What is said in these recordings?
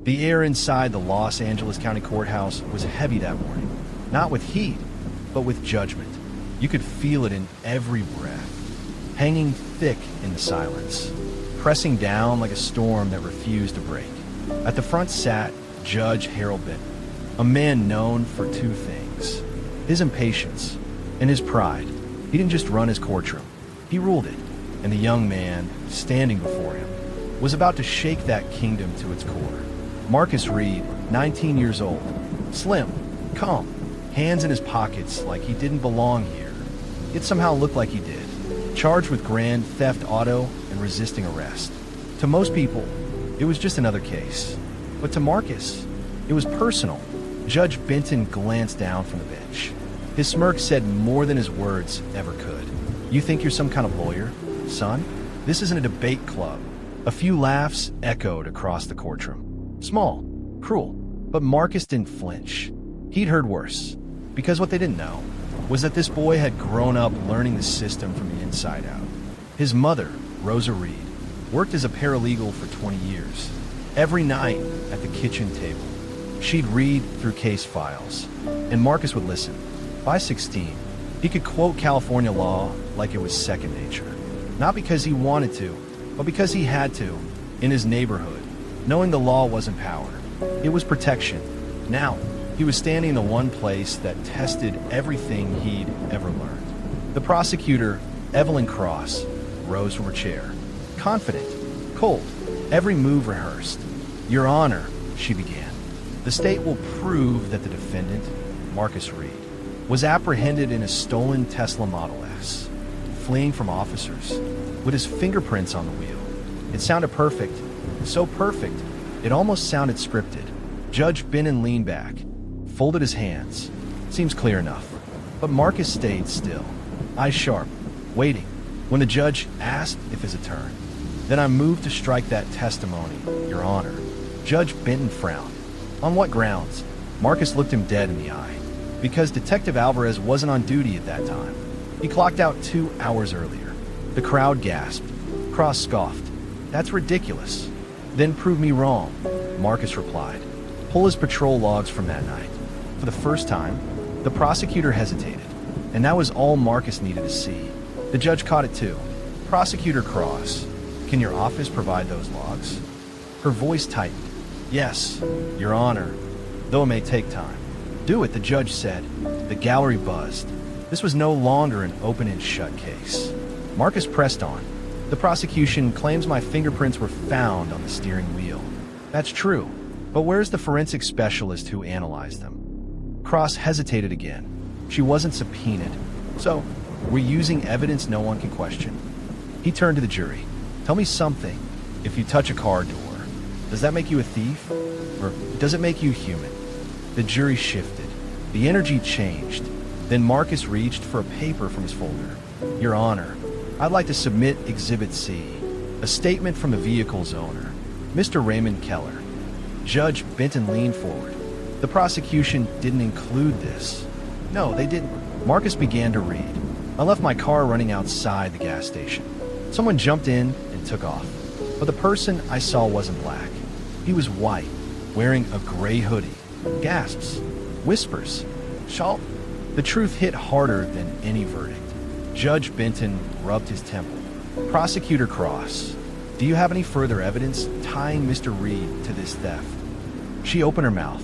The air inside the Los Angeles County Courthouse was heavy that morning, not with heat, but with judgment. You could feel it in every breath, hanging thick in the silence, pressing down like a storm that refused to break. At the front sat Judge Harold Benton, a man known for two things: his impatience and his pride. He didn't just run his courtroom, he ruled it, and the young man standing before him was about to shake that kingdom to its core. Marcus Reed, 19 years old, slim, calm, hands in his pockets like he didn't belong here, yet somehow looked like he did, charged with grand theft auto and resisting arrest. To most people, it was just another case. But to Marcus, it was personal. Judge Benton glanced down from the bench. His smirk said more than his words ever could. "You think you're some kind of lawyer, son? This isn't a debate club." A few laughs echoed across the courtroom. Small, cruel, but Marcus didn't flinch. He'd heard worse, because what they didn't know was that this boy had grown up learning the system from the inside out. His mother, Rosa Reed, worked as a paralegal for 20 years. Every night at the kitchen table, she'd read through case files, and Marcus would listen. By 16, he could quote California law like it was second nature. Not because he wanted to, but because he had to, in his neighborhood, knowing the law wasn't power. It was protection. Now, he was standing in the one place that tested everything he'd ever learned. The prosecutor, Evelyn Cross, rose from her chair, confident, cold, every move rehearsed. "Your Honor," she began, "the state will prove that the defendant, Marcus Reed, was apprehended in a stolen Tesla Model S, fleeing from officers, with his fingerprints on the wheel." It sounded perfect, so perfect, it almost sounded scripted. Judge Benton leaned back, folded his hands. Seems clear enough. But Marcus stayed still, eyes sharp, waiting, when the judge asked if his turn. "Then I moved to strike that testimony, Your Honor." Judge Benton frowned. "On what grounds?" Marcus looked him dead in the eye. "Because Detective Alvarez wasn't on duty at that time. He clocked out 2 hours earlier." The crowd gasped. Cross scoffed. "That's ridiculous." "Then prove me wrong," Marcus replied. "Pull his patrol logs from that night." For the first time, the prosecutor hesitated, and that was all Marcus needed to see. The judge caught it too. "Prosecutor Cross, can your office provide those logs?" Her voice tightened. "Yes, Your Honor, though it may take time." "Do it," the judge said. The gallery buzzed. This was no longer an open and shut case. Marcus pressed on. "The prosecution claims my fingerprints were found on the steering wheel." "That's true, but where's the forensic specialist who analyzed them?" Cross hesitated again. She wasn't subpoenaed, so we're using evidence no one can question. He turned to the jury. "Tell me something. If you touch a car door, does that make you a thief? Or does it make you human?" The jury shifted. The energy changed. Then Marcus reached for a paper from his folder. "Your Honor, I'd like to submit Exhibit C, a statement from the vehicle's owner, Mr. Raymond Keller." Judge Benton leaned forward. "The prosecution didn't include this." "No, they didn't." Marcus began to read. "I left my car running outside the gas station. Someone jumped in and took off. But the person I saw wasn't black. He was white, wearing a gray hoodie." Gasps, whispers, "Shalt." The truth hit harder than any verdict. Judge Benton rubbed his temple. "Prosecutor Cross, do you have any further evidence tying Mr. Reed to this theft?" She opened her mouth,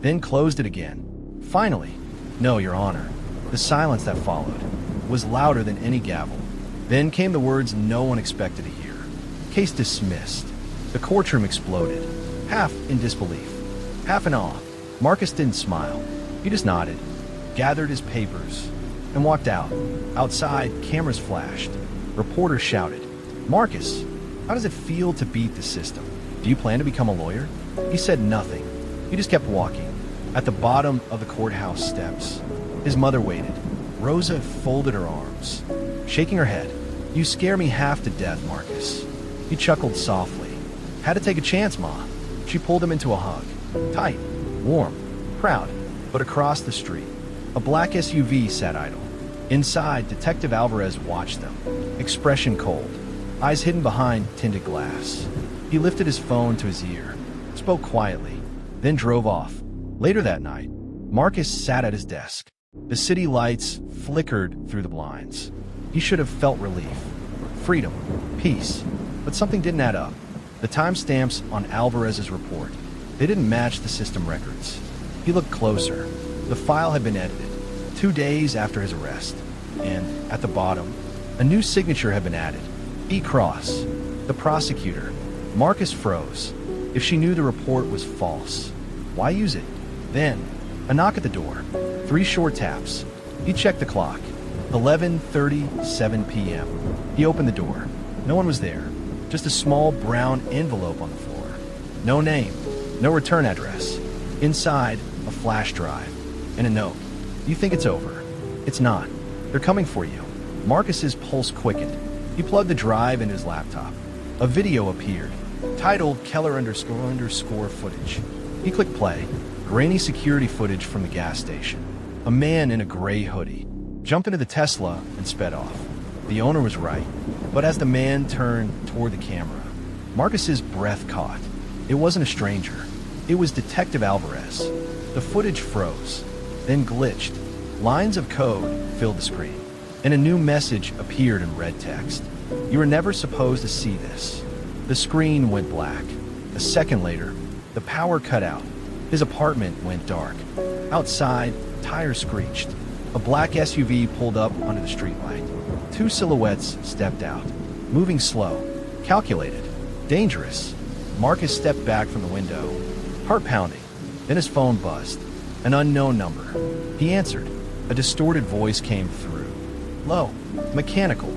then closed it again. Finally, "No, Your Honor." The silence that followed was louder than any gavel. Then came the words no one expected to hear. "Case dismissed." The courtroom exploded, half in disbelief, half in awe. Marcus didn't smile. He just nodded, gathered his papers, and walked out. Outside, cameras flashed. Reporters shouted, "Marcus, how does it feel to beat the system? Do you plan to become a lawyer?" He said nothing. He just kept walking. At the bottom of the courthouse steps, his mother waited. Rosa folded her arms, shaking her head. "You scare me half to death, Marcus." He chuckled softly. "Had to take a chance, Ma." She pulled him into a hug. Tight, warm, proud. But across the street, a black SUV sat idle. Inside, Detective Alvarez watched them, expression cold, eyes hidden behind tinted glass. He lifted his phone to his ear, spoke quietly, then drove off. Later that night, Marcus sat at his desk. The city lights flickered through the blinds. He should have felt relief, freedom, peace, but something didn't add up. The timestamps on Alvarez's report, they didn't match the system records. He looked closer. The file had been edited 2 days after his arrest, and at the bottom, a new signature had been added. E. Cross, the prosecutor. Marcus froze. If she knew the report was false, why use it? Then, a knock at the door. 3 short taps. He checked the clock. 11:37 p.m. He opened the door. No one was there. Just a small brown envelope on the floor. No name. No return address. Inside, a flash drive. And a note. You think it's over. It's not. They're coming for you. Marcus's pulse quickened. He plugged the drive into his laptop. A video appeared, titled Keller __ footage. He clicked play. Grainy security footage from the gas station. A man in a gray hoodie jumped into the Tesla and sped off. The owner was right, but as the man turned toward the camera, Marcus's breath caught. It wasn't a stranger. It was Detective Alvarez. The footage froze, then glitched. Lines of code filled the screen, and a new message appeared in red text. You were never supposed to see this. The screen went black. A second later, the power cut out. His apartment went dark. Outside, tires screeched. A black SUV pulled up under the streetlight. 2 silhouettes stepped out, moving slow, calculated, dangerous. Marcus stepped back from the window, heart pounding. Then his phone buzzed. An unknown number. He answered. A distorted voice came through. Low, mechanical.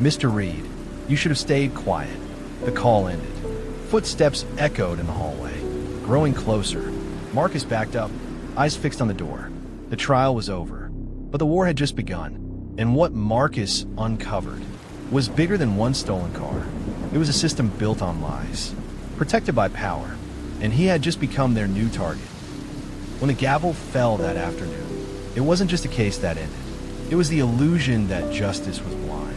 Mr. Reed, you should have stayed quiet. The call ended. Footsteps echoed in the hallway, growing closer. Marcus backed up, eyes fixed on the door. The trial was over, but the war had just begun. And what Marcus uncovered was bigger than one stolen car. It was a system built on lies, protected by power, and he had just become their new target. When the gavel fell that afternoon, it wasn't just a case that ended. It was the illusion that justice was blind.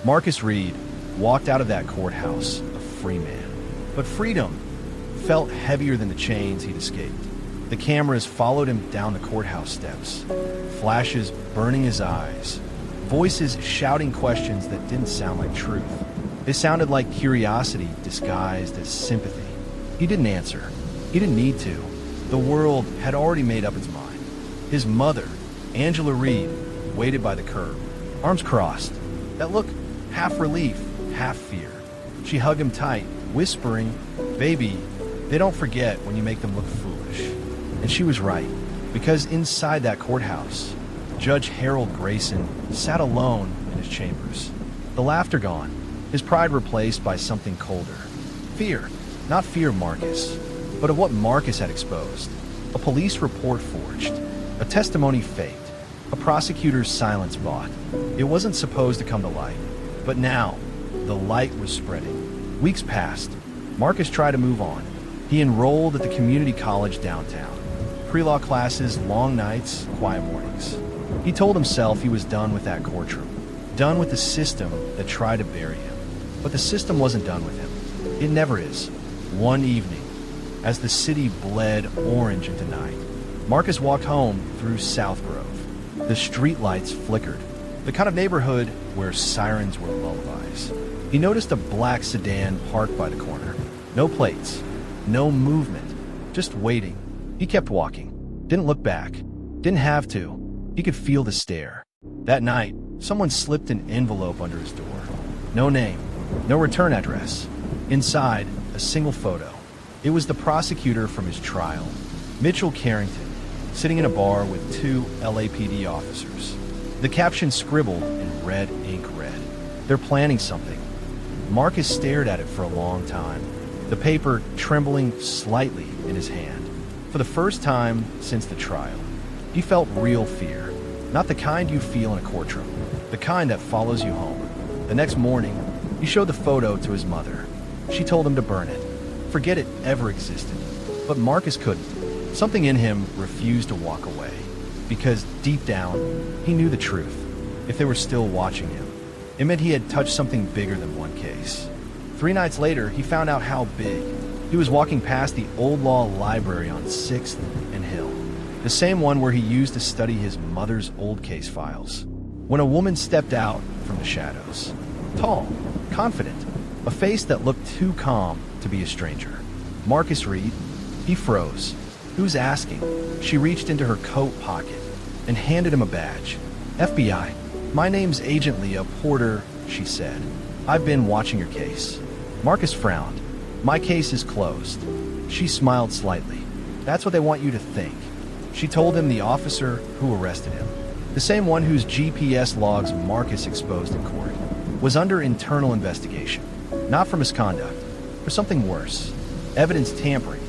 Marcus Reed walked out of that courthouse a free man. But freedom felt heavier than the chains he'd escaped. The cameras followed him down the courthouse steps, flashes burning his eyes, voices shouting questions that didn't sound like truth. They sounded like curiosity disguised as sympathy. He didn't answer. He didn't need to. The world had already made up its mind. His mother, Angela Reed, waited by the curb, arms crossed. That look, half relief, half fear. She hugged him tight, whispering, "Baby, they don't forget when you make them look foolish." And she was right, because inside that courthouse, Judge Harold Grayson sat alone in his chambers. The laughter gone, his pride replaced by something colder. Fear, not fear of Marcus, but of what Marcus had exposed. A police report forged, a testimony faked, a prosecutor's silence bought. It wasn't supposed to come to light, but now the light was spreading. Weeks passed. Marcus tried to move on. He enrolled at the community college downtown. Pre-law classes, long nights, quiet mornings. He told himself he was done with that courtroom, done with the system that tried to bury him. But the system wasn't done with him. It never is. One evening, as the city bled orange into night, Marcus walked home through South Grove. The streetlights flickered, the kind of neighborhood where sirens were lullabies. He noticed a black sedan parked by the corner. No plates, no movement, just waiting. He kept walking, didn't look back, didn't have to. He could feel the stare. That night, someone slipped an envelope under his door. No name, no return address. Inside, a single photo. It was the prosecutor from his trial, Mitchell Carrington, sitting in a bar with 2 LAPD officers. The caption scribbled in red ink read, "They're planning something." Marcus stared at it for a long time, the paper trembling slightly in his hand. For the first time since the trial, he felt real fear, not the kind you feel in a courtroom, the kind that follows you home. The next morning, he showed the photo to his mother. She told him to burn it, forget it ever existed. But Marcus couldn't. Something in him refused to walk away, because deep down, he knew the truth. If they were still watching him, it meant he had touched something bigger than one case. 3 nights later, he found out how big. He was walking past the old law library on 6th and Hill, the same one where he used to study his mother's old case files, when a woman stepped out from the shadows. Tall, confident, a face that looked too calm to be a stranger. Marcus Reed? He froze. Who's asking? She reached into her coat pocket and handed him a badge. FBI. My name's Agent Leah Porter, she said. I've been watching your case. Marcus frowned. My case is closed. She smiled slightly. That's what they want you to think. She told him the officer who arrested him, the same one whose GPS logs Marcus exposed in court, was under internal investigation. Not for misconduct, for something worse. Evidence tampering,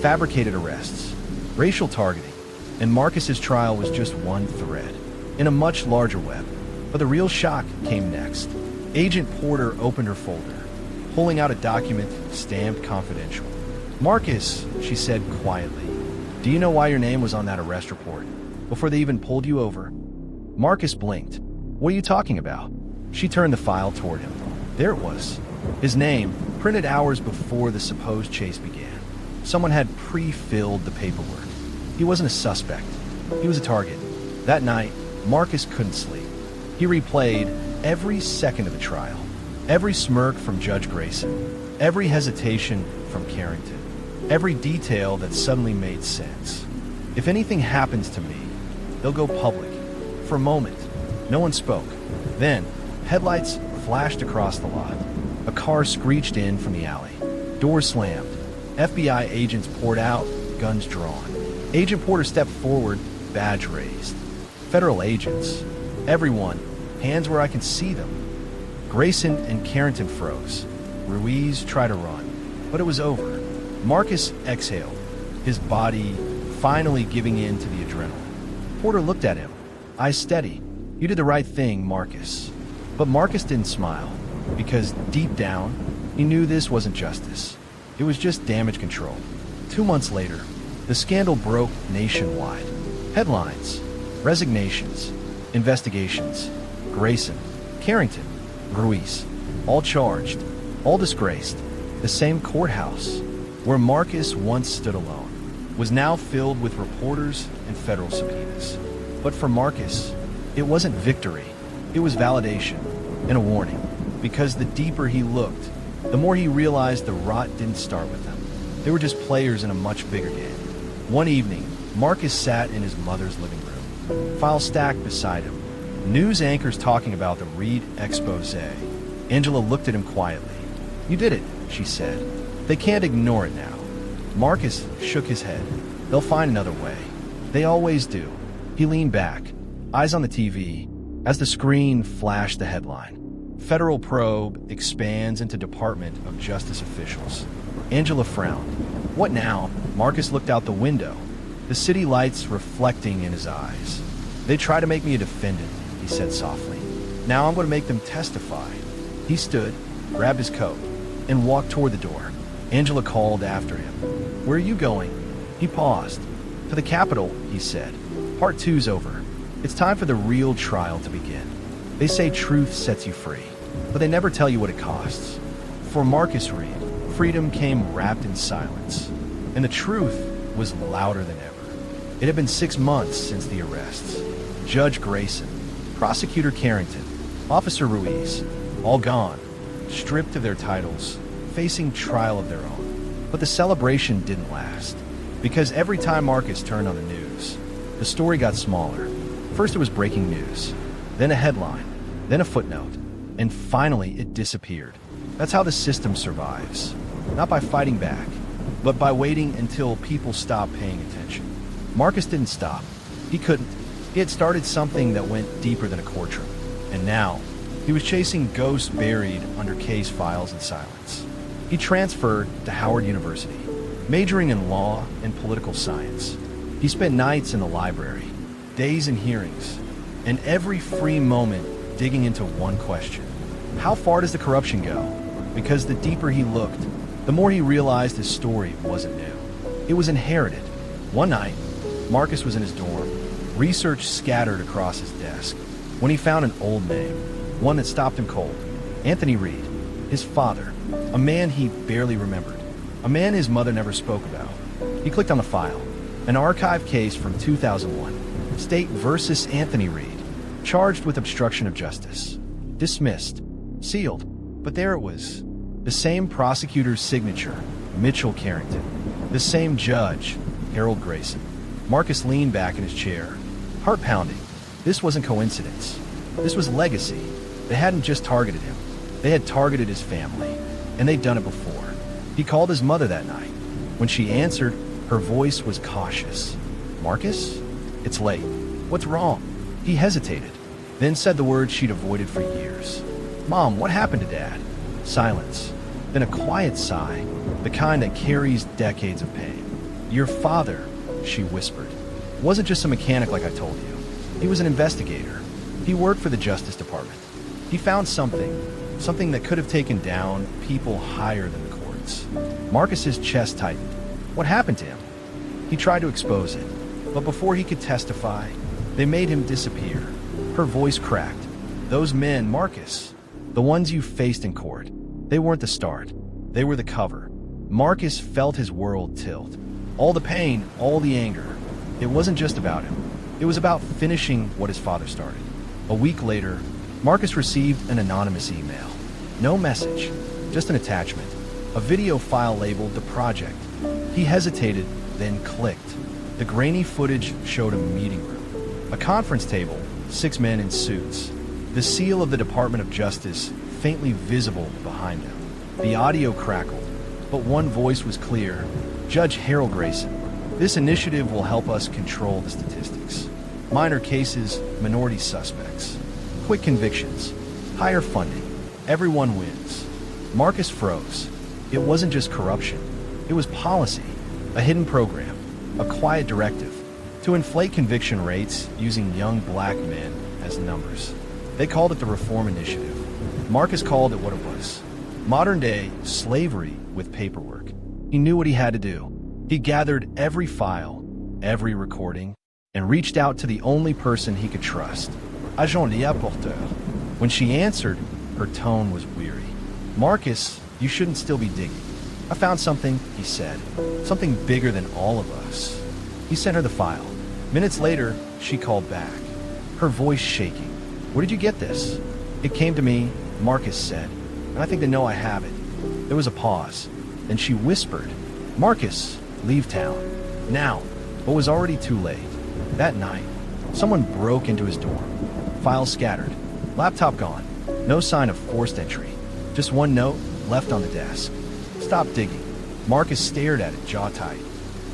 fabricated arrests, racial targeting, and Marcus's trial was just one thread in a much larger web. But the real shock came next. Agent Porter opened her folder, pulling out a document stamped confidential. Marcus, she said quietly, do you know why your name was on that arrest report before they even pulled you over? Marcus blinked. What are you talking about? She turned the file toward him. There it was. His name, printed hours before the supposed chase began. Someone had pre-filled the paperwork. He wasn't a suspect. He was a target. That night, Marcus couldn't sleep. He replayed every second of the trial. Every smirk from Judge Grayson. Every hesitation from Carrington. Every detail that suddenly made sense. If anything happens to me, they'll go public. For a moment, no one spoke. Then, headlights flashed across the lot. A car screeched in from the alley. Doors slammed. FBI agents poured out, guns drawn. Agent Porter stepped forward, badge raised. Federal agents. Everyone, hands where I can see them. Grayson and Carrington froze. Ruiz tried to run, but it was over. Marcus exhaled, his body finally giving in to the adrenaline. Porter looked at him, eyes steady. You did the right thing, Marcus. But Marcus didn't smile, because deep down, he knew this wasn't justice. It was just damage control. 2 months later, the scandal broke nationwide. Headlines, resignations, investigations, Grayson, Carrington, Ruiz, all charged, all disgraced. The same courthouse where Marcus once stood alone was now filled with reporters and federal subpoenas. But for Marcus, it wasn't victory. It was validation and a warning, because the deeper he looked, the more he realized the rot didn't start with them. They were just players in a much bigger game. One evening, Marcus sat in his mother's living room, file stacked beside him, news anchors talking about the Reed expose. Angela looked at him quietly. You did it, she said. They can't ignore it now. Marcus shook his head. They'll find another way. They always do. He leaned back, eyes on the TV, as the screen flashed the headline. Federal probe expands into Department of Justice officials. Angela frowned. What now? Marcus looked out the window, the city lights reflecting in his eyes. They try to make me a defendant, he said softly. Now I'm going to make them testify. He stood, grabbed his coat, and walked toward the door. Angela called after him. Where are you going? He paused. To the Capitol, he said. Part 2's over. It's time for the real trial to begin. They say truth sets you free, but they never tell you what it costs. For Marcus Reed, freedom came wrapped in silence, and the truth was louder than ever. It had been 6 months since the arrests. Judge Grayson, Prosecutor Carrington, Officer Ruiz, all gone, stripped of their titles, facing trial of their own. But the celebration didn't last, because every time Marcus turned on the news, the story got smaller. First it was breaking news, then a headline, then a footnote, and finally it disappeared. That's how the system survives. Not by fighting back, but by waiting until people stop paying attention. Marcus didn't stop. He couldn't. He had started something that went deeper than a courtroom. And now, he was chasing ghosts buried under case files and silence. He transferred to Howard University, majoring in law and political science. He spent nights in the library, days in hearings, and every free moment digging into one question. How far does the corruption go? Because the deeper he looked, the more he realized his story wasn't new. It was inherited. One night, Marcus was in his dorm, research scattered across his desk, when he found an old name, one that stopped him cold. Anthony Reed, his father, a man he barely remembered. A man his mother never spoke about. He clicked on the file. An archive case from 2001. State versus Anthony Reed. Charged with obstruction of justice. Dismissed. Sealed. But there it was. The same prosecutor's signature, Mitchell Carrington. The same judge, Harold Grayson. Marcus leaned back in his chair, heart pounding. This wasn't coincidence. This was legacy. They hadn't just targeted him. They had targeted his family, and they'd done it before. He called his mother that night. When she answered, her voice was cautious. "Marcus? It's late. What's wrong?" He hesitated, then said the words she'd avoided for years. "Mom, what happened to Dad?" Silence. Then a quiet sigh, the kind that carries decades of pain. "Your father," she whispered, "wasn't just a mechanic like I told you. He was an investigator. He worked for the Justice Department. He found something that could have taken down people higher than the courts." Marcus's chest tightened. What happened to him? He tried to expose it, but before he could testify, they made him disappear. Her voice cracked. "Those men, Marcus, the ones you faced in court, they weren't the start. They were the cover." Marcus felt his world tilt. All the pain, all the anger. It wasn't just about him. It was about finishing what his father started. A week later, Marcus received an anonymous email. No message, just an attachment. A video file labeled The Project. He hesitated, then clicked. The grainy footage showed a meeting room. A conference table, 6 men in suits. The seal of the Department of Justice faintly visible behind them. The audio crackled, but one voice was clear. "Judge Harold Grayson, this initiative will help us control the statistics. Minor cases, minority suspects. Quick convictions, higher funding. Everyone wins." Marcus froze. It wasn't just corruption. It was policy, a hidden program, a quiet directive to inflate conviction rates using young black men as numbers. They called it the Reform Initiative. Marcus called it what it was. Modern-day slavery with paperwork. He knew what he had to do. He gathered every file, every recording, and reached out to the only person he could trust, Agent Leoporteur. When she answered, her tone was weary. "Marcus, you shouldn't still be digging. I found something," he said. "Something bigger than all of us." He sent her the file. Minutes later, she called back, her voice shaking. "Where did you get this?" "It came to me," Marcus said, "and I think they know I have it." There was a pause. Then she whispered, "Marcus, leave town. Now." But was already too late. That night, someone broke into his dorm. Files scattered. Laptop gone. No sign of forced entry. Just one note left on the desk. "Stop digging." Marcus stared at it, jaw tight.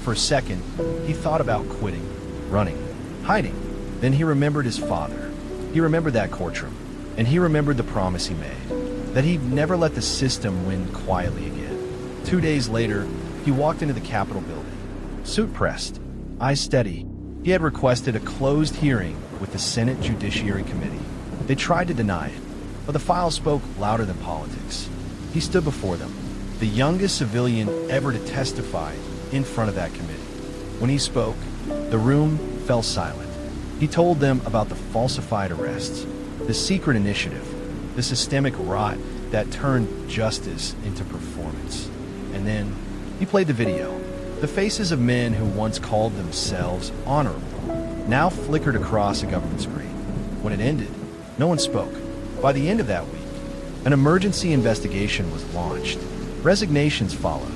For a second, he thought about quitting, running, hiding. Then he remembered his father. He remembered that courtroom. And he remembered the promise he made, that he'd never let the system win quietly again. 2 days later, he walked into the Capitol building. Suit pressed, eyes steady. He had requested a closed hearing with the Senate Judiciary Committee. They tried to deny it, but the file spoke louder than politics. He stood before them, the youngest civilian ever to testify in front of that committee. When he spoke, the room fell silent. He told them about the falsified arrests, the secret initiative, the systemic rot that turned justice into performance. And then he played the video. The faces of men who once called themselves honorable now flickered across a government screen. When it ended, no one spoke. By the end of that week, an emergency investigation was launched. Resignations followed.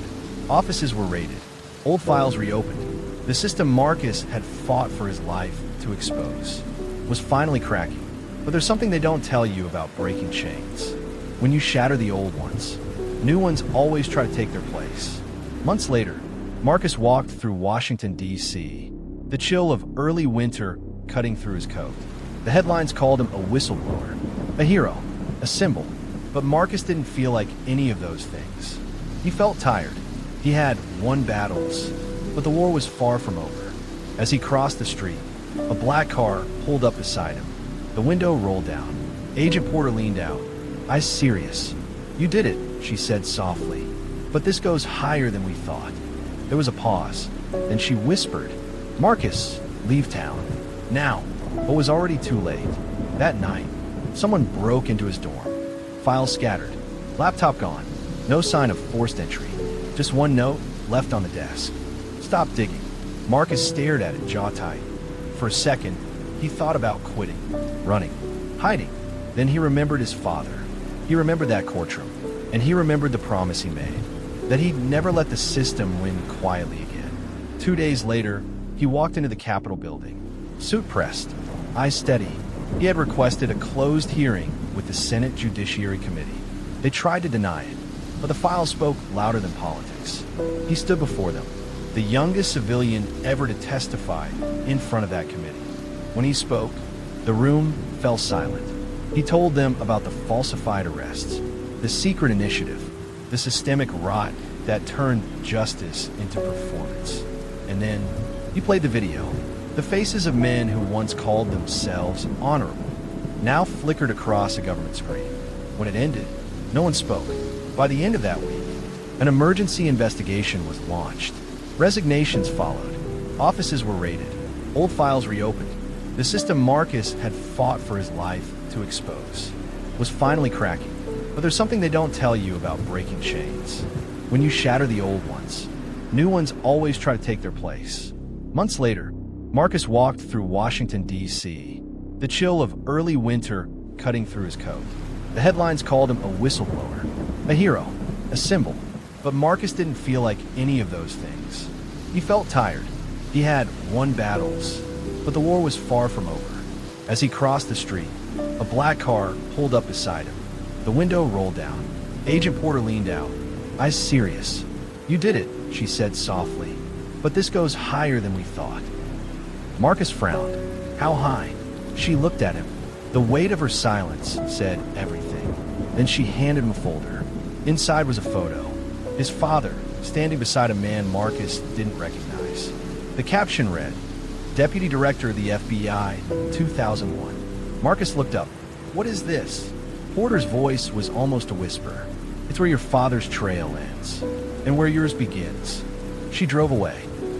Offices were raided. Old files reopened. The system Marcus had fought for his life to expose was finally cracking. But there's something they don't tell you about breaking chains. When you shatter the old ones, new ones always try to take their place. Months later, Marcus walked through Washington, D.C., the chill of early winter cutting through his coat. The headlines called him a whistleblower, a hero, a symbol. But Marcus didn't feel like any of those things. He felt tired. He had won battles, but the war was far from over. As he crossed the street, a black car pulled up beside him. The window rolled down. Agent Porter leaned out. "I'm serious. You did it," she said softly. "But this goes higher than we thought." There was a pause. Then she whispered, "Marcus, leave town. Now." But was already too late. That night, someone broke into his dorm. Files scattered. Laptop gone. No sign of forced entry. Just one note left on the desk. Stop digging. Marcus stared at it, jaw tight. For a second, he thought about quitting, running, hiding. Then he remembered his father. He remembered that courtroom. And he remembered the promise he made, that he'd never let the system win quietly again. 2 days later, he walked into the Capitol building. Suit pressed, eyes steady. He had requested a closed hearing with the Senate Judiciary Committee. They tried to deny it, but the files spoke louder than politics. He stood before them, the youngest civilian ever to testify in front of that committee. When he spoke, the room fell silent. He told them about the falsified arrests, the secret initiative, the systemic rot that turned justice into performance. And then he played the video. The faces of men who once called themselves honorable now flickered across a government screen. When it ended, no one spoke. By the end of that week, an emergency investigation was launched. Resignations followed. Offices were raided. Old files reopened. The system Marcus had fought for his life to expose was finally cracking. But there's something they don't tell you about breaking chains. When you shatter the old ones, new ones always try to take their place. Months later, Marcus walked through Washington, D.C., the chill of early winter cutting through his coat. The headlines called him a whistleblower, a hero, a symbol. But Marcus didn't feel like any of those things. He felt tired. He had won battles, but the war was far from over. As he crossed the street, a black car pulled up beside him. The window rolled down. Agent Porter leaned out, eyes serious. "You did it," she said softly. "But this goes higher than we thought." Marcus frowned. "How high?" She looked at him. The weight of her silence said everything. Then she handed him a folder. Inside was a photo. His father, standing beside a man Marcus didn't recognize. The caption read, "Deputy Director of the FBI, 2001. Marcus looked up. "What is this?" Porter's voice was almost a whisper. "It's where your father's trail ends, and where yours begins." She drove away.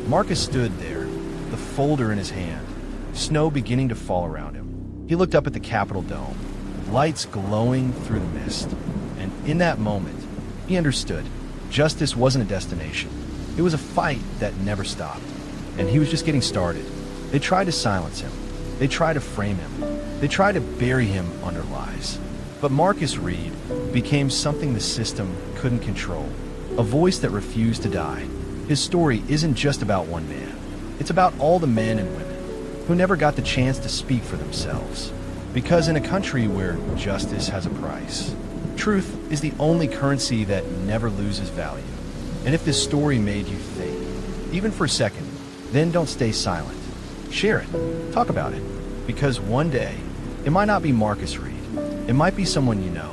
Marcus stood there, the folder in his hand, snow beginning to fall around him. He looked up at the Capitol dome, lights glowing through the mist. And in that moment, he understood. Justice wasn't a destination. It was a fight that never stopped. And he was just getting started. They tried to silence him. They tried to frame him. They tried to bury him under lies. But Marcus Reed became something the system couldn't control, a voice that refused to die. His story isn't just about one man. It's about all the men and women who never got the chance to speak for themselves. Because in a country where justice has a price, truth is the only currency that never loses value. And if this story made you think, even for a second, then don't stay silent. Share it. Talk about it. Because one day, it might not be Marcus Reed. It might be someone you know.